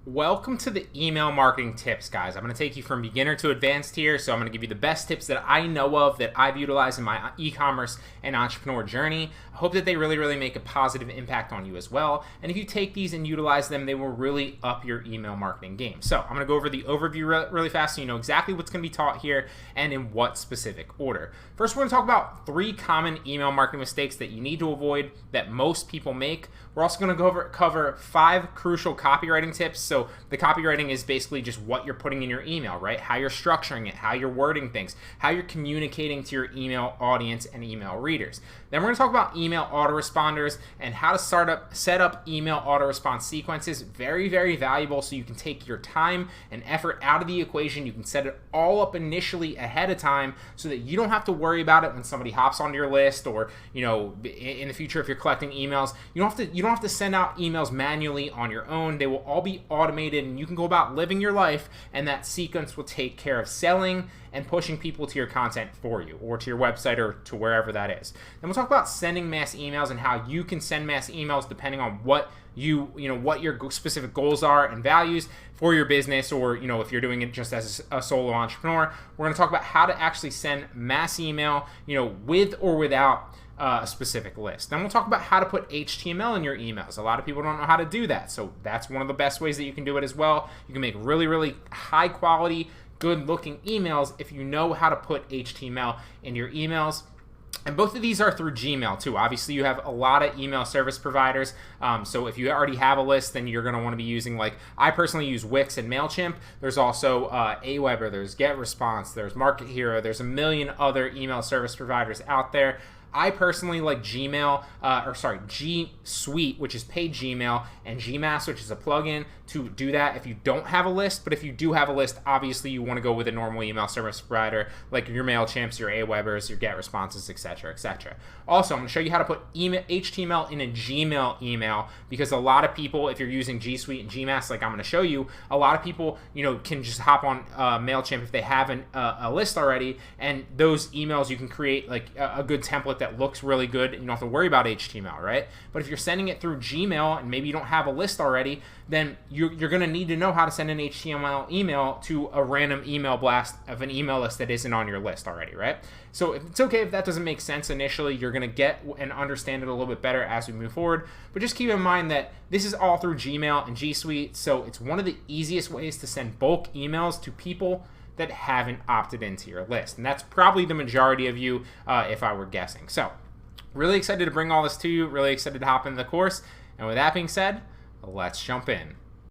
Welcome to the email marketing tips, guys. I'm going to take you from beginner to advanced here. So I'm going to give you the best tips that I know of that I've utilized in my e-commerce and entrepreneur journey. I hope that they really make a positive impact on you as well. And if you take these and utilize them, they will really up your email marketing game. So I'm going to go over the overview really fast so you know exactly what's going to be taught here and in what specific order. First, we're going to talk about 3 common email marketing mistakes that you need to avoid that most people make. We're also going to cover 5 crucial copywriting tips. So the copywriting is basically just what you're putting in your email, right? How you're structuring it, how you're wording things, how you're communicating to your email audience and email readers. Then we're going to talk about email autoresponders and how to set up email autorespond sequences. Very valuable, so you can take your time and effort out of the equation. You can set it all up initially ahead of time so that you don't have to worry about it when somebody hops onto your list, or in the future if you're collecting emails, you don't have to send out emails manually on your own. They will all be automated and you can go about living your life, and that sequence will take care of selling and pushing people to your content for you, or to your website, or to wherever that is. Then we'll talk about sending mass emails and how you can send mass emails depending on what what your specific goals are and values for your business, or if you're doing it just as a solo entrepreneur. We're going to talk about how to actually send mass email, with or without a specific list. Then we'll talk about how to put HTML in your emails. A lot of people don't know how to do that, so that's one of the best ways that you can do it as well. You can make really high quality, good looking emails if you know how to put HTML in your emails. And both of these are through Gmail too. Obviously, you have a lot of email service providers. So if you already have a list, then you're going to want to be using, like, I personally use Wix and MailChimp. There's also Aweber, there's GetResponse, there's Market Hero, there's a million other email service providers out there. I personally like G Suite, which is paid Gmail, and Gmass, which is a plugin, to do that if you don't have a list. But if you do have a list, obviously you want to go with a normal email service provider like your MailChimps, your Awebers, your GetResponses, etc. Also, I'm going to show you how to put HTML in a Gmail email, because a lot of people, if you're using G Suite and Gmass, like I'm going to show you, a lot of people can just hop on MailChimp if they have a list already, and those emails you can create like a good template that looks really good, and you don't have to worry about HTML, right? But if you're sending it through Gmail and maybe you don't have a list already, then you're going to need to know how to send an HTML email to a random email blast of an email list that isn't on your list already, right? So it's okay if that doesn't make sense initially. You're going to get and understand it a little bit better as we move forward. But just keep in mind that this is all through Gmail and G Suite, so it's one of the easiest ways to send bulk emails to people that haven't opted into your list. And that's probably the majority of you, if I were guessing. So really excited to bring all this to you, really excited to hop into the course. And with that being said, let's jump in.